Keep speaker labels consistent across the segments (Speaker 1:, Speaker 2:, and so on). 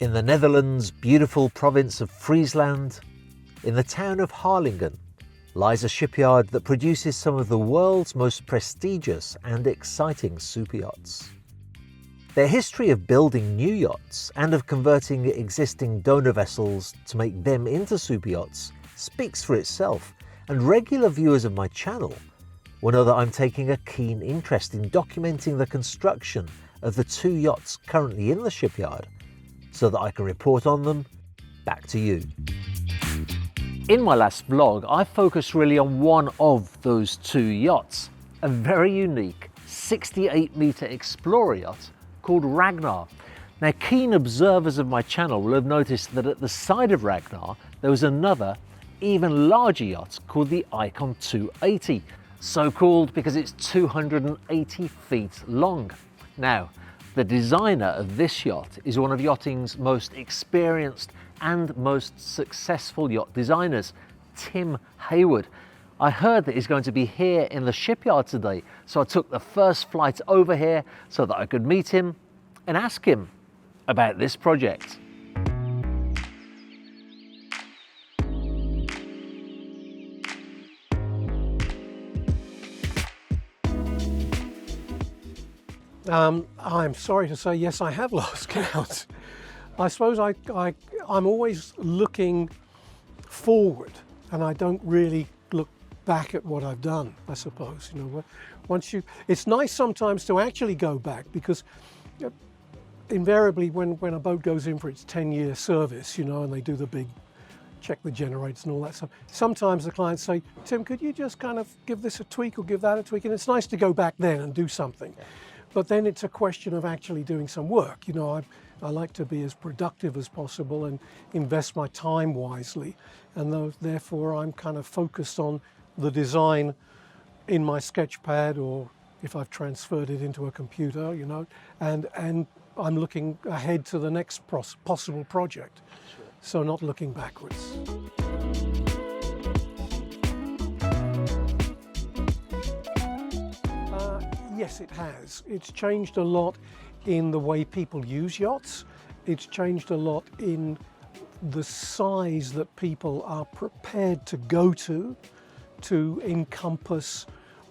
Speaker 1: In the Netherlands' beautiful province of Friesland, in the town of Harlingen, lies a shipyard that produces some of the world's most prestigious and exciting superyachts. Their history of building new yachts and of converting existing donor vessels to make them into superyachts speaks for itself, and regular viewers of my channel will know that I'm taking a keen interest in documenting the construction of the 2 yachts currently in the shipyard, so that I can report on them back to you. In my last vlog, I focused really on one of those 2 yachts, a very unique 68-metre explorer yacht called Ragnar. Now, keen observers of my channel will have noticed that at the side of Ragnar there was another, even larger yacht called the Icon 280, so called because it's 280 feet long. Now, the designer of this yacht is one of yachting's most experienced and most successful yacht designers, Tim Heywood. I heard that he's going to be here in the shipyard today, so I took the first flight over here so that I could meet him and ask him about this project.
Speaker 2: I'm sorry to say, yes, I have lost count. I suppose I'm always looking forward, and I don't really look back at what I've done, I suppose. You know, it's nice sometimes to actually go back, because invariably when a boat goes in for its 10-year service, you know, and they do the big check the generators and all that stuff, sometimes the clients say, Tim, could you just kind of give this a tweak or give that a tweak? And it's nice to go back then and do something. Yeah. But then it's a question of actually doing some work. You know, I like to be as productive as possible and invest my time wisely. And therefore I'm kind of focused on the design in my sketch pad, or if I've transferred it into a computer, you know, and I'm looking ahead to the next possible project. Sure. So not looking backwards. Yes, it has. It's changed a lot in the way people use yachts. It's changed a lot in the size that people are prepared to go to encompass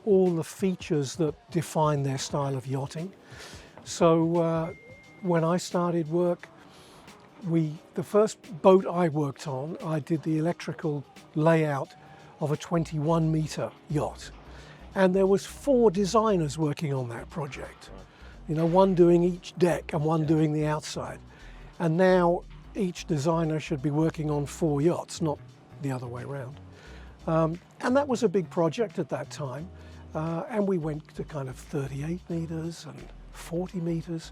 Speaker 2: all the features that define their style of yachting. So when I started work, the first boat I worked on, I did the electrical layout of a 21-meter yacht. And there was 4 designers working on that project. You know, one doing each deck and one doing the outside. And now each designer should be working on 4 yachts, not the other way around. And that was a big project at that time. And we went to kind of 38 meters and 40 meters.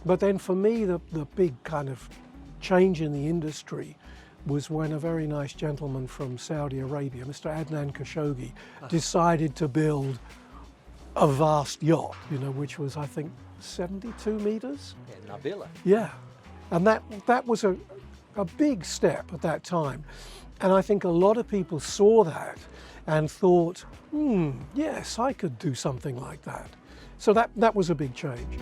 Speaker 2: But then for me, the big kind of change in the industry was when a very nice gentleman from Saudi Arabia, Mr. Adnan Khashoggi, decided to build a vast yacht, you know, which was, I think, 72 meters.
Speaker 1: Yeah, Nabila.
Speaker 2: Yeah, and that was a big step at that time. And I think a lot of people saw that and thought, yes, I could do something like that. So that was a big change.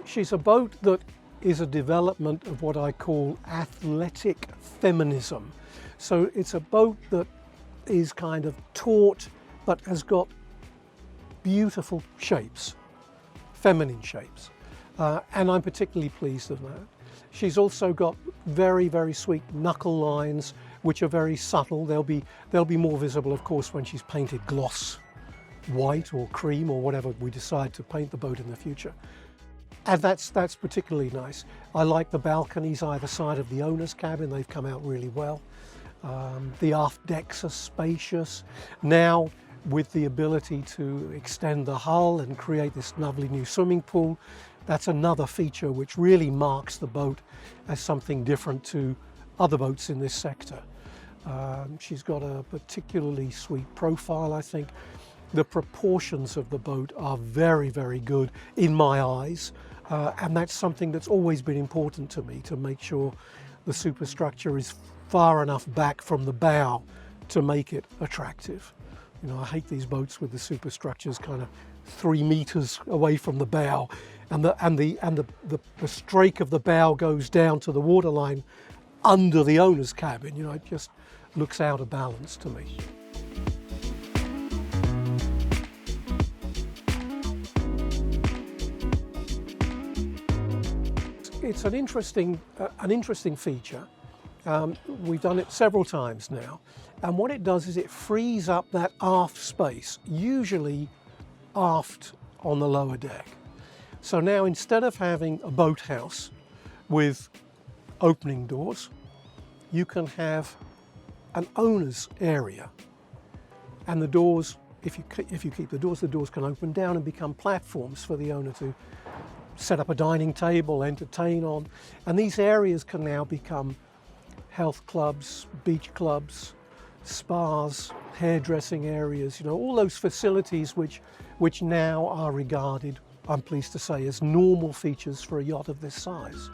Speaker 2: She's a boat that is a development of what I call athletic feminism. So it's a boat that is kind of taut but has got beautiful shapes, feminine shapes. And I'm particularly pleased with that. She's also got very, very sweet knuckle lines, which are very subtle. They'll be more visible, of course, when she's painted gloss white or cream or whatever we decide to paint the boat in the future. And that's particularly nice. I like the balconies either side of the owner's cabin. They've come out really well. The aft decks are spacious. Now, with the ability to extend the hull and create this lovely new swimming pool, that's another feature which really marks the boat as something different to other boats in this sector. She's got a particularly sweet profile, I think. the proportions of the boat are very, very good in my eyes. And that's something that's always been important to me, to make sure the superstructure is far enough back from the bow to make it attractive. You know, I hate these boats with the superstructures kind of 3 meters away from the bow, and the strake of the bow goes down to the waterline under the owner's cabin. You know, it just looks out of balance to me. It's an interesting feature. We've done it several times now, and what it does is it frees up that aft space, usually aft on the lower deck. So now, instead of having a boathouse with opening doors, you can have an owner's area, and the doors, if you keep the doors can open down and become platforms for the owner to set up a dining table, entertain on, and these areas can now become health clubs, beach clubs, spas, hairdressing areas, you know, all those facilities which now are regarded, I'm pleased to say, as normal features for a yacht of this size.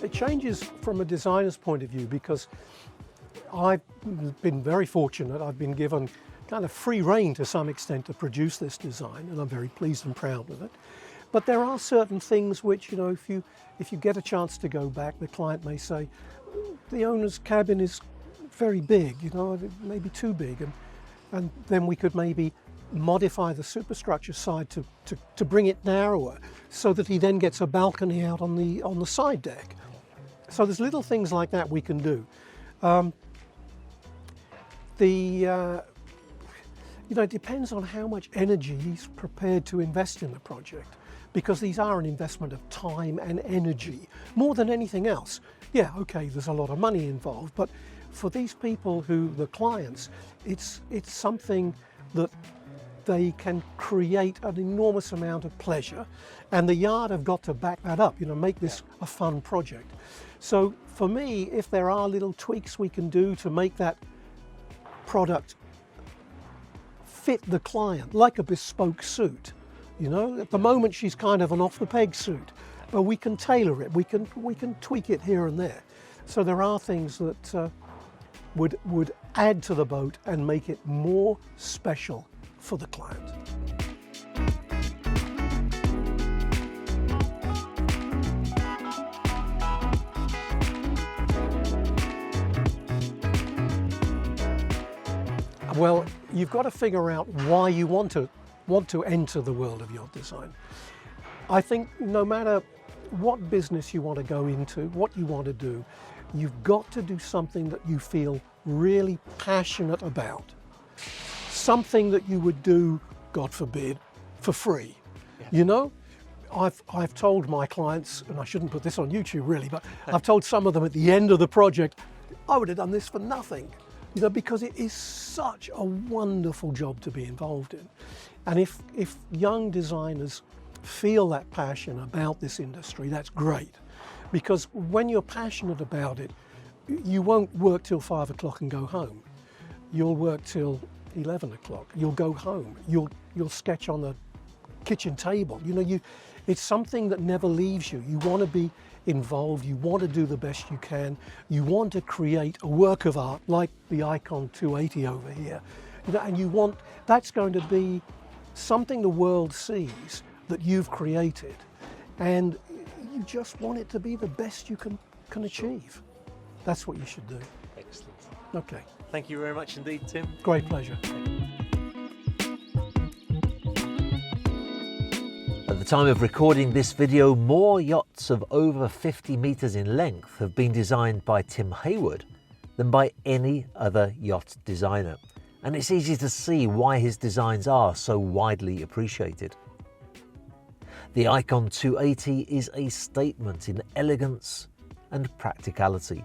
Speaker 2: It changes from a designer's point of view, because I've been very fortunate. I've been given kind of free rein to some extent to produce this design, and I'm very pleased and proud with it. But there are certain things which, you know, if you get a chance to go back, the client may say, the owner's cabin is very big, you know, it may be too big, and then we could maybe modify the superstructure side to bring it narrower, so that he then gets a balcony out on the side deck. So there's little things like that we can do. You know, it depends on how much energy he's prepared to invest in the project, because these are an investment of time and energy more than anything else. Yeah, okay, there's a lot of money involved, but for these people the clients, it's something that they can create an enormous amount of pleasure, and the yard have got to back that up, you know, make this a fun project. So for me, if there are little tweaks we can do to make that product fit the client, like a bespoke suit, you know, at the moment she's kind of an off-the-peg suit, but we can tailor it, we can tweak it here and there. So there are things that would add to the boat and make it more special for the client. Well, you've got to figure out why you want to enter the world of yacht design. I think no matter what business you want to go into, what you want to do, you've got to do something that you feel really passionate about. Something that you would do, God forbid, for free. Yeah. You know, I've told my clients, and I shouldn't put this on YouTube really, but I've told some of them at the end of the project, I would have done this for nothing. You know, because it is such a wonderful job to be involved in. And if young designers feel that passion about this industry, that's great. Because when you're passionate about it, you won't work till 5 o'clock and go home. You'll work till 11 o'clock. You'll go home. You'll sketch on the kitchen table. You know, it's something that never leaves you. You want to be involved, you want to do the best you can, you want to create a work of art like the Icon 280 over here, you know, and that's going to be something the world sees that you've created, and you just want it to be the best you can achieve. That's what you should do.
Speaker 1: Excellent.
Speaker 2: Okay.
Speaker 1: Thank you very much indeed, Tim.
Speaker 2: Great pleasure.
Speaker 1: At the time of recording this video, more yachts of over 50 metres in length have been designed by Tim Heywood than by any other yacht designer, and it's easy to see why his designs are so widely appreciated. The Icon 280 is a statement in elegance and practicality.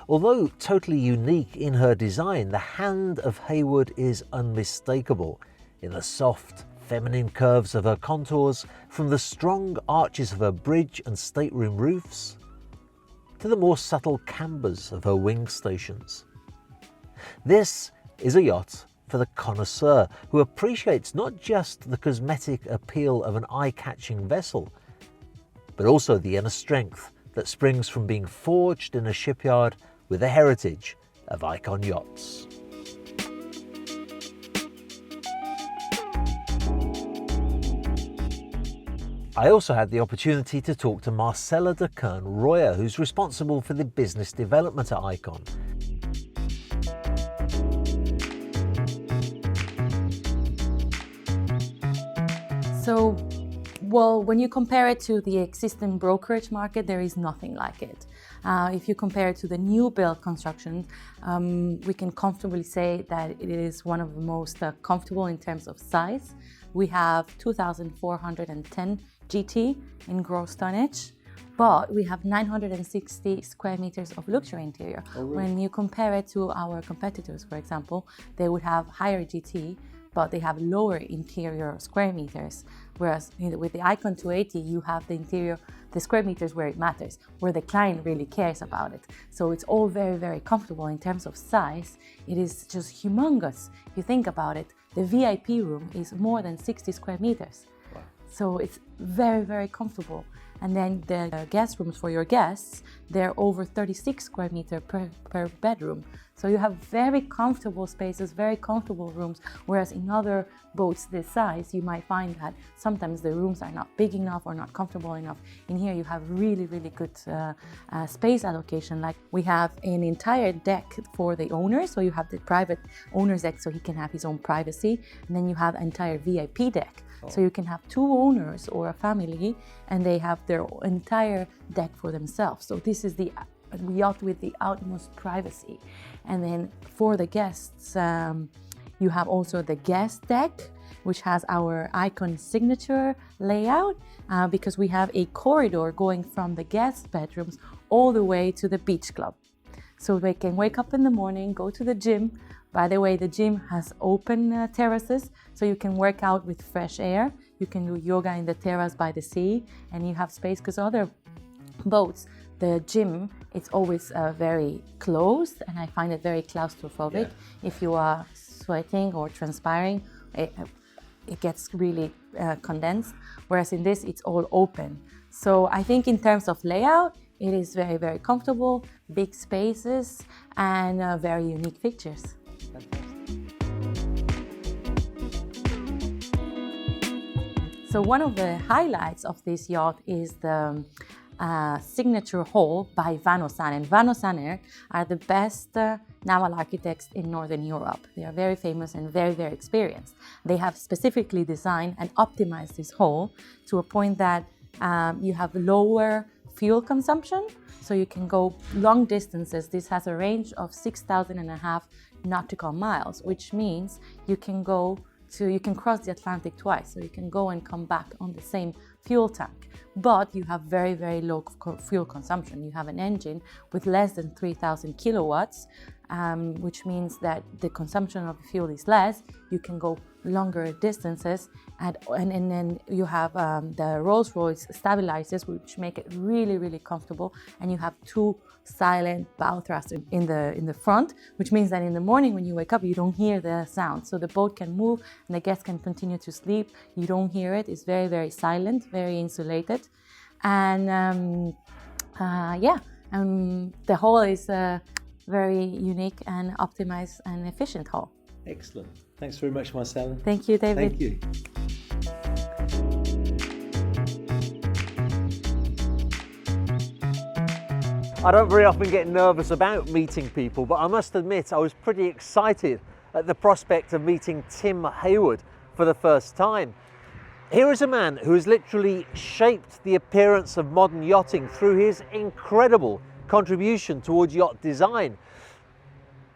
Speaker 1: Although totally unique in her design, the hand of Heywood is unmistakable in the soft, feminine curves of her contours, from the strong arches of her bridge and stateroom roofs, to the more subtle cambers of her wing stations. This is a yacht for the connoisseur who appreciates not just the cosmetic appeal of an eye-catching vessel, but also the inner strength that springs from being forged in a shipyard with the heritage of Icon yachts. I also had the opportunity to talk to Marcella de Kern-Royer, who's responsible for the business development at Icon.
Speaker 3: So, well, when you compare it to the existing brokerage market, there is nothing like it. If you compare it to the new build construction, we can comfortably say that it is one of the most comfortable in terms of size. We have 2,410 GT in gross tonnage, but we have 960 square meters of luxury interior.
Speaker 1: Oh, really?
Speaker 3: When you compare it to our competitors, for example, they would have higher GT, but they have lower interior square meters. Whereas with the Icon 280, you have the interior, the square meters where it matters, where the client really cares about it. So it's all very, very comfortable in terms of size. It is just humongous. If you think about it, the VIP room is more than 60 square meters.
Speaker 1: Wow.
Speaker 3: So it's very, very comfortable. And then the guest rooms for your guests, they're over 36 square meters per bedroom. So you have very comfortable spaces, very comfortable rooms, whereas in other boats this size, you might find that sometimes the rooms are not big enough or not comfortable enough. In here, you have really, really good space allocation. Like we have an entire deck for the owner, so you have the private owner's deck so he can have his own privacy, and then you have an entire VIP deck. So you can have two owners or a family and they have their entire deck for themselves. So this is the yacht with the utmost privacy. And then for the guests, you have also the guest deck, which has our Icon signature layout because we have a corridor going from the guest bedrooms all the way to the beach club. So they can wake up in the morning, go to the gym. By the way, the gym has open terraces, so you can work out with fresh air. You can do yoga in the terrace by the sea, and you have space because other boats, the gym, it's always very closed, and I find it very claustrophobic. Yeah. If you are sweating or transpiring, it gets really condensed, whereas in this, it's all open. So I think in terms of layout, it is very, very comfortable, big spaces, and very unique features. So one of the highlights of this yacht is the signature hull by Van Ossaner. And Van Ossaner are the best naval architects in Northern Europe. They are very famous and very, very experienced. They have specifically designed and optimized this hull to a point that you have lower fuel consumption, so you can go long distances. This has a range of 6,500 nautical miles, which means you can cross the Atlantic twice, so you can go and come back on the same fuel tank. But you have very, very low fuel consumption. You have an engine with less than 3,000 kilowatts, which means that the consumption of fuel is less. You can go longer distances, and then you have the Rolls-Royce stabilizers, which make it really, really comfortable. And you have two silent bow thrusters in the front, which means that in the morning when you wake up, you don't hear the sound. So the boat can move and the guests can continue to sleep. You don't hear it. It's very, very silent, very insulated. And the hull is very unique and optimized and efficient hull.
Speaker 4: Excellent. Thanks very much, Marcella.
Speaker 3: Thank you, David.
Speaker 4: Thank you.
Speaker 1: I don't very often get nervous about meeting people, but I must admit I was pretty excited at the prospect of meeting Tim Heywood for the first time. Here is a man who has literally shaped the appearance of modern yachting through his incredible contribution towards yacht design.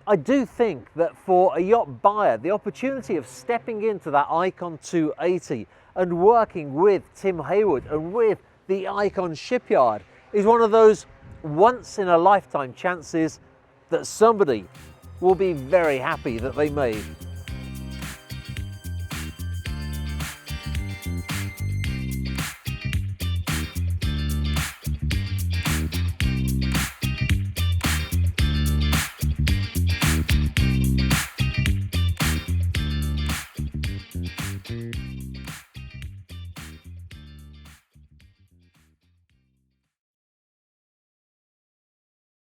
Speaker 1: I do think that for a yacht buyer, the opportunity of stepping into that Icon 280 and working with Tim Heywood and with the Icon shipyard is one of those once-in-a-lifetime chances that somebody will be very happy that they made.